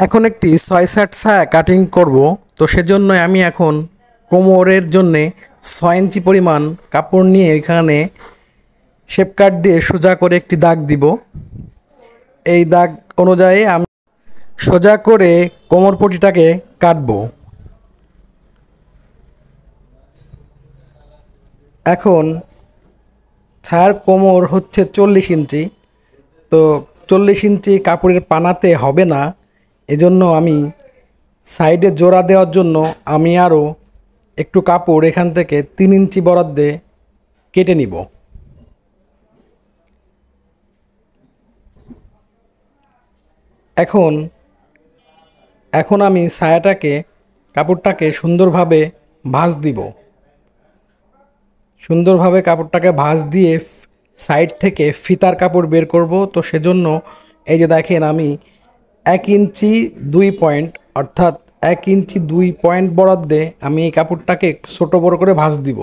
এখন একটি ৬-৭ ছায়া কাটিং করব। তো সেজন্য আমি এখন কোমরের জন্যে ৬ ইঞ্চি পরিমাণ কাপড় নিয়ে এখানে শেপ কাট দিয়ে সোজা করে একটি দাগ দিব। এই দাগ অনুযায়ী আমি সোজা করে কোমর পটিটাকে কাটব। এখন ছায়ার কোমর হচ্ছে ৪০ ইঞ্চি। তো ৪০ ইঞ্চি কাপড়ের পানাতে হবে না, এজন্য আমি সাইডে জোড়া দেওয়ার জন্য আমি আরও একটু কাপড় এখান থেকে ৩ ইঞ্চি বরাদ্দে কেটে নিব। এখন আমি ছায়াটাকে কাপড়টাকে সুন্দরভাবে ভাঁজ দিব। সুন্দরভাবে কাপড়টাকে ভাঁজ দিয়ে সাইড থেকে ফিতার কাপড় বের করব। তো সেজন্য এই যে দেখেন আমি ১ ইঞ্চি ২ পয়েন্ট অর্থাৎ ১ ইঞ্চি ২ পয়েন্ট বরাদ্দে আমি এই কাপড়টাকে ছোট বড় করে ভাঁজ দিব।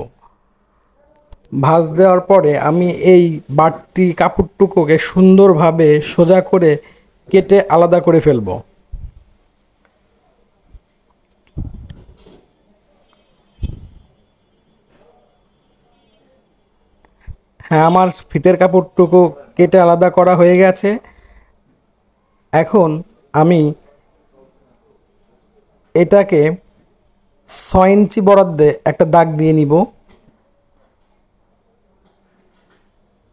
ভাঁজ দেওয়ার পরে আমি এই বাড়তি কাপড়টুকুকে সুন্দরভাবে সোজা করে কেটে আলাদা করে ফেলব। হ্যাঁ, আমার ফিতের কাপড়টুকু কেটে আলাদা করা হয়ে গেছে। এখন আমি এটাকে ৬ ইঞ্চি বরাদ্দে একটা দাগ দিয়ে নিব।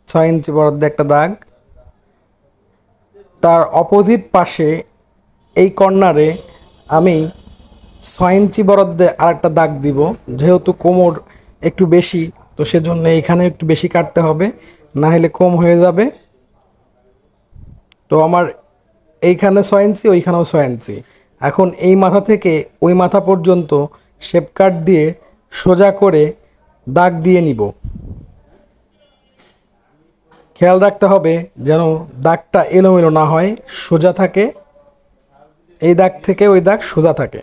৬ ইঞ্চি বরাদ্দে একটা দাগ, তার অপোজিট পাশে এই কর্নারে আমি ৬ ইঞ্চি বরাদ্দে আরেকটা দাগ দিব। যেহেতু কোমর একটু বেশি, তো সেজন্য এইখানে একটু বেশি কাটতে হবে, না হলে কম হয়ে যাবে। তো আমার এইখানে ৬ ইঞ্চি, ওইখানেও ৬ ইঞ্চি। এখন এই মাথা থেকে ওই মাথা পর্যন্ত শেপ কাট দিয়ে সোজা করে দাগ দিয়ে নিব। খেয়াল রাখতে হবে যেন দাগটা এলোমেলো না হয়, সোজা থাকে। এই দাগ থেকে ওই দাগ সোজা থাকে।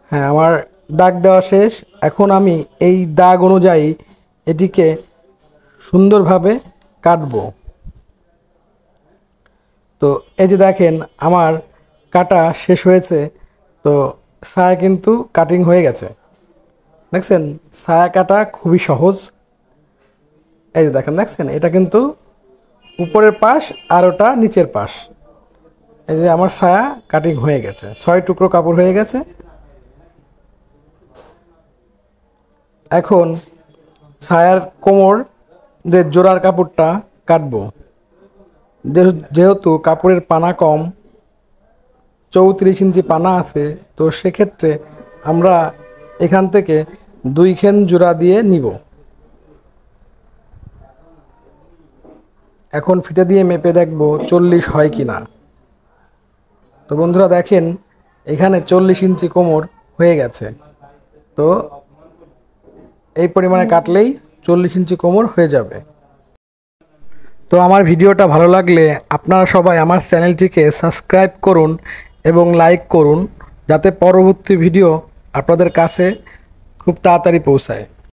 হ্যাঁ, আমার দাগ দেওয়া শেষ। এখন আমি এই দাগ অনুযায়ী এটিকে সুন্দরভাবে কাটব। তো এই যে দেখেন আমার কাটা শেষ হয়েছে। তো ছায়া কিন্তু কাটিং হয়ে গেছে। দেখছেন, ছায়া কাটা খুবই সহজ। এই যে দেখছেন এটা কিন্তু উপরের পাশ আর ওটা নিচের পাশ। এই যে আমার ছায়া কাটিং হয়ে গেছে, ৬ টুকরো কাপড় হয়ে গেছে। এখন ছায়ার কোমরের জোড়ার কাপড়টা কাটবো। যেহেতু কাপড়ের পানা কম, ৩৪ ইঞ্চি পানা আছে, তো সেক্ষেত্রে আমরা এখান থেকে ২ খেন জোড়া দিয়ে নিব। এখন ফিতে দিয়ে মেপে দেখব ৪০ হয় কি না। তো বন্ধুরা দেখেন এখানে ৪০ ইঞ্চি কোমর হয়ে গেছে। তো এই পরিমাণে কাটলেই ৪০ ইঞ্চি কোমর হয়ে যাবে। তো আমার ভিডিওটা ভালো লাগলে আপনারা সবাই আমার চ্যানেলটিকে সাবস্ক্রাইব করুন এবং লাইক করুন, যাতে পরবর্তী ভিডিও আপনাদের কাছে খুব তাড়াতাড়ি পৌঁছায়।